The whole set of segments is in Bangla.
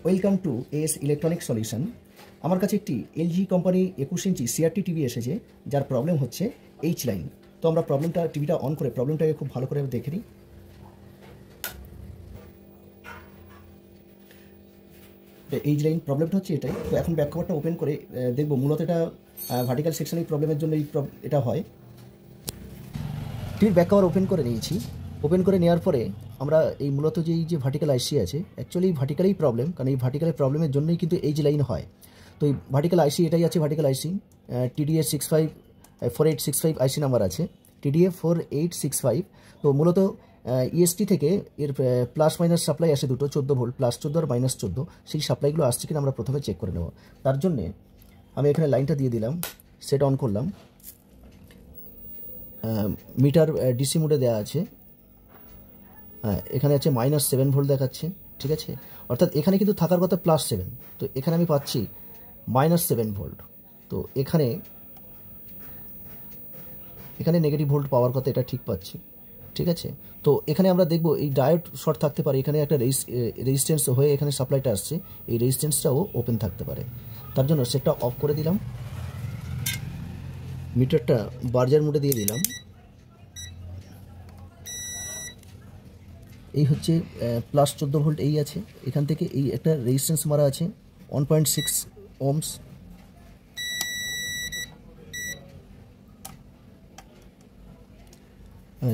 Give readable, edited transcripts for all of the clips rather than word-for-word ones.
Welcome to S electronic solution. আমার কাছে একটি এলজি কোম্পানি 21 ইঞ্চি সিআরটি টিভি এসেছে, যার প্রবলেম হচ্ছে এইচ লাইন। তো আমরা টিভিটা অন করে প্রবলেমটাকে খুব ভালো করে দেখে নিই। এইচ লাইন প্রবলেমটা হচ্ছে এটাই। তো এখন ব্যাক কভারটা ওপেন করে দেখব মূলত এটা ভার্টিক্যাল সেকশনের প্রবলেমের জন্য এটা হয়। টিভির ব্যাক কভার ওপেন করে নিয়েছি। ওপেন করে নেওয়ার পরে আমরা এই মূলত যে ভার্টিক্যাল আইসি আছে, অ্যাকচুয়ালি ভার্টিক্যালেই প্রবলেম, কারণ এই ভার্টিক্যালের প্রবলেমের জন্যই কিন্তু এইচ লাইন হয়। তো এই ভার্টিক্যাল আইসি এটাই আছে, ভার্টিক্যাল আইসি TDA 4865 আইসি নাম্বার আছে, TDA 4865। তো মূলত EST থেকে এর প্লাস মাইনাস সাপ্লাই আসে দুটো, 14 ভোল্ট, +14 আর -14। সেই সাপ্লাইগুলো আসছে কিনা আমরা প্রথমে চেক করে নেব। তার জন্যে আমি এখানে লাইনটা দিয়ে দিলাম, সেট অন করলাম। মিটার ডিসি মোডে দেওয়া আছে। হ্যাঁ, এখানে আছে -7 ভোল্ট দেখাচ্ছে, ঠিক আছে। অর্থাৎ এখানে কিন্তু থাকার কথা +7, তো এখানে আমি পাচ্ছি -7 ভোল্ট। তো এখানে নেগেটিভ ভোল্ট পাওয়ার কথা, এটা ঠিক পাচ্ছি, ঠিক আছে। তো এখানে আমরা দেখব এই ডায়োড শর্ট থাকতে পারে, এখানে একটা রেজিস্ট্যান্স হয়ে এখানে সাপ্লাইটা আসছে, এই রেজিস্ট্যান্সটাও ওপেন থাকতে পারে। তার জন্য সেটটা অফ করে দিলাম, মিটারটা বার্জার মোডে দিয়ে দিলাম। এই হচ্ছে +14 ভোল্ট এই আছে। এখান থেকে এই একটা রেজিস্ট্যান্স মারা আছে 1.6 ওহমস।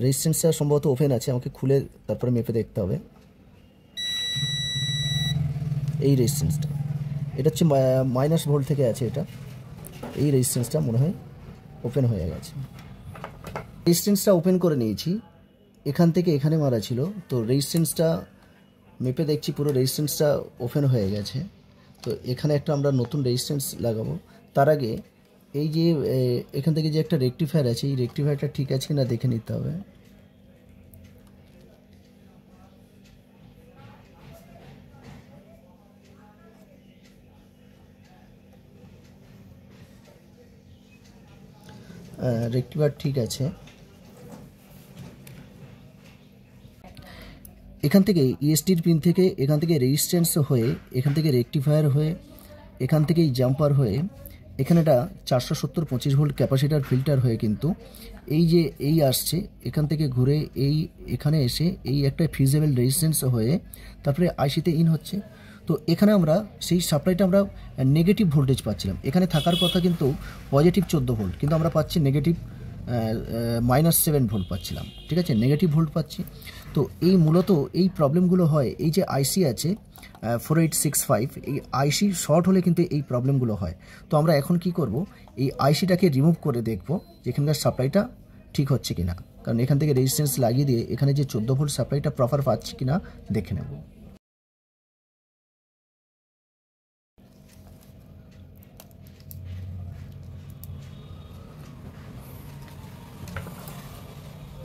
রেজিস্ট্যান্সটা সম্ভবত ওপেন আছে, আমাকে খুলে তারপরে মেপে দেখতে হবে। এই রেজিস্ট্যান্সটা এটা হচ্ছে -, ভোল্ট থেকে আছে এটা। এই রেজিস্ট্যান্সটা মনে হয় ওপেন হয়ে গেছে। রেজিস্ট্যান্সটা ওপেন করে নিয়েছি, এখান থেকে এখানে মারা ছিল। তো রেজিস্ট্যান্সটা মেপে দেখছি পুরো রেজিস্ট্যান্সটা ওপেন হয়ে গেছে। তো এখানে একটা আমরা নতুন রেজিস্ট্যান্স লাগাবো। তার আগে এই যে এখান থেকে যে একটা রেকটিফায়ার আছে, এই রেকটিফায়ারটা ঠিক আছে কিনা দেখে নিতে হবে। রেকটিফায়ার ঠিক আছে। এখান থেকে ESTর পিন থেকে, এখান থেকে রেজিস্ট্যান্স হয়ে, এখান থেকে রেকটিফায়ার হয়ে, এখান থেকেই জাম্পার হয়ে, এখানে একটা 470-25 ভোল্ট ক্যাপাসিটার ফিল্টার হয়ে কিন্তু এই আসছে, এখান থেকে ঘুরে এখানে এসে এই একটা ফিজিবল রেজিস্ট্যান্স হয়ে তারপরে আইসিতে ইন হচ্ছে। তো এখানে আমরা সেই সাপ্লাইটা আমরা নেগেটিভ ভোল্টেজ পাচ্ছিলাম। এখানে থাকার কথা কিন্তু পজিটিভ 14 ভোল্ট, কিন্তু আমরা পাচ্ছি নেগেটিভ -7 ভোল্ট পাচ্ছিলাম, ঠিক আছে, নেগেটিভ ভোল্ট পাচ্ছি। তো এই মূলত এই প্রবলেমগুলো হয়, এই যে আইসি আছে 4865, এই আইসি শর্ট হলে কিন্তু এই প্রবলেমগুলো হয়। তো আমরা এখন কি করব, এই আইসিটাকে রিমুভ করে দেখব যে এখানকার সাপ্লাইটা ঠিক হচ্ছে কিনা, কারণ এখান থেকে রেজিস্ট্যান্স লাগিয়ে দিয়ে এখানে যে 14 ভোল্ট সাপ্লাইটা প্রপার পাচ্ছি কিনা দেখে নেব।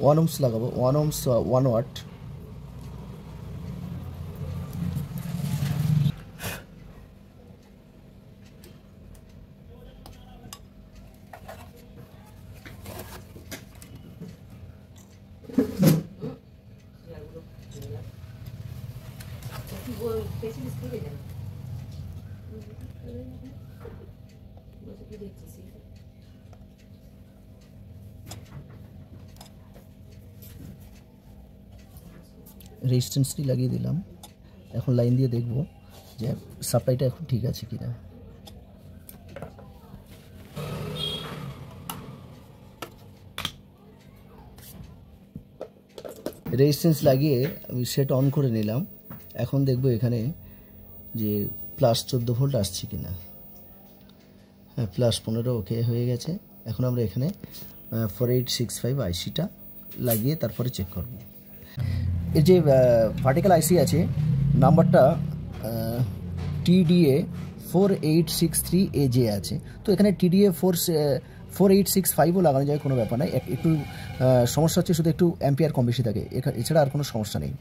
ওয়ান ওহমস লাগাবো, 1 ওহমস 1 ওয়াট। রেজিস্ট্যান্সটি লাগিয়ে দিলাম। এখন লাইন দিয়ে দেখব যে সাপ্লাইটা এখন ঠিক আছে কিনা। রেজিস্ট্যান্স লাগিয়ে আমি সেট অন করে নিলাম। এখন দেখব এখানে যে +14 ভোল্ট আসছে কিনা। হ্যাঁ, +15 ওকে হয়ে গেছে। এখন আমরা এখানে 4865 আইসিটা লাগিয়ে তারপরে চেক করব। এই যে ভার্টিক্যাল আইসি আছে, নাম্বারটা TDA 4863AJ আছে। তো এখানে TDA 4865ও লাগানো যায়, কোনো ব্যাপার নাই। একটু সমস্যা হচ্ছে শুধু একটু অ্যাম্পিয়ার কম বেশি থাকে, এছাড়া আর কোনো সমস্যা নেই,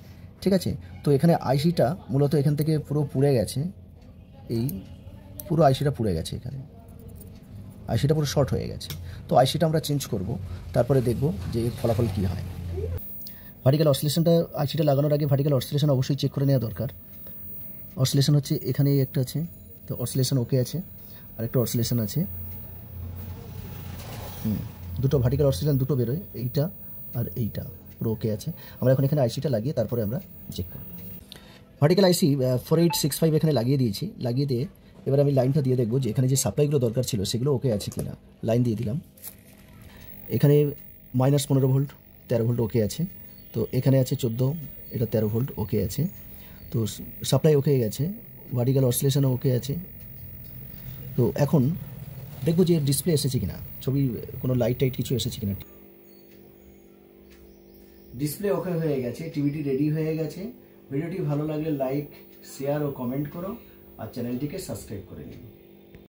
ঠিক আছে। তো এখানে আইসিটা মূলত এখান থেকে পুরো পুড়ে গেছে, এই পুরো আইসিটা পুড়ে গেছে, এখানে আইসিটা পুরো শর্ট হয়ে গেছে। তো আইসিটা আমরা চেঞ্জ করব, তারপরে দেখব যে ফলাফল কী হয়। ভার্টিক্যাল অসিলেশনটা আইসিটা লাগানোর আগে ভার্টিক্যাল অসিলেশন অবশ্যই চেক করে নেওয়া দরকার। অসিলেশন হচ্ছে এখানে একটা আছে, তো অসিলেশন ওকে আছে, আর একটা অসিলেশন আছে, দুটো ভার্টিক্যাল অসিলেশন দুটো বেরোয়, এইটা আর এইটা পুরো ওকে আছে। আমরা এখন এখানে আইসিটা লাগিয়ে তারপরে আমরা চেক করব। ভার্টিক্যাল আইসি 4865 এখানে লাগিয়ে দিয়েছি, লাগিয়ে দিয়ে এবার আমি লাইনটা দিয়ে দেখবো যে এখানে যে সাপ্লাইগুলো দরকার ছিল সেগুলো ওকে আছে কিনা। লাইন দিয়ে দিলাম, এখানে -15 ভোল্ট 13 ভোল্ট ওকে আছে, তো এখানে আছে 14, এটা 13 ভোল্ট ওকে আছে, তো সাপ্লাই ওকে গেছে, ভার্টিক্যাল অসিলেশনও ওকে আছে। তো এখন দেখবো যে ডিসপ্লে এসেছে কিনা, ছবি কোনো লাইট টাইট কিছু এসেছে কিনা। ডিসপ্লে ওকে হয়ে গেছে, টিভিটি রেডি হয়ে গেছে। ভিডিওটি ভালো লাগলে লাইক, শেয়ার ও কমেন্ট করো, আর চ্যানেলটিকে সাবস্ক্রাইব করে নিন।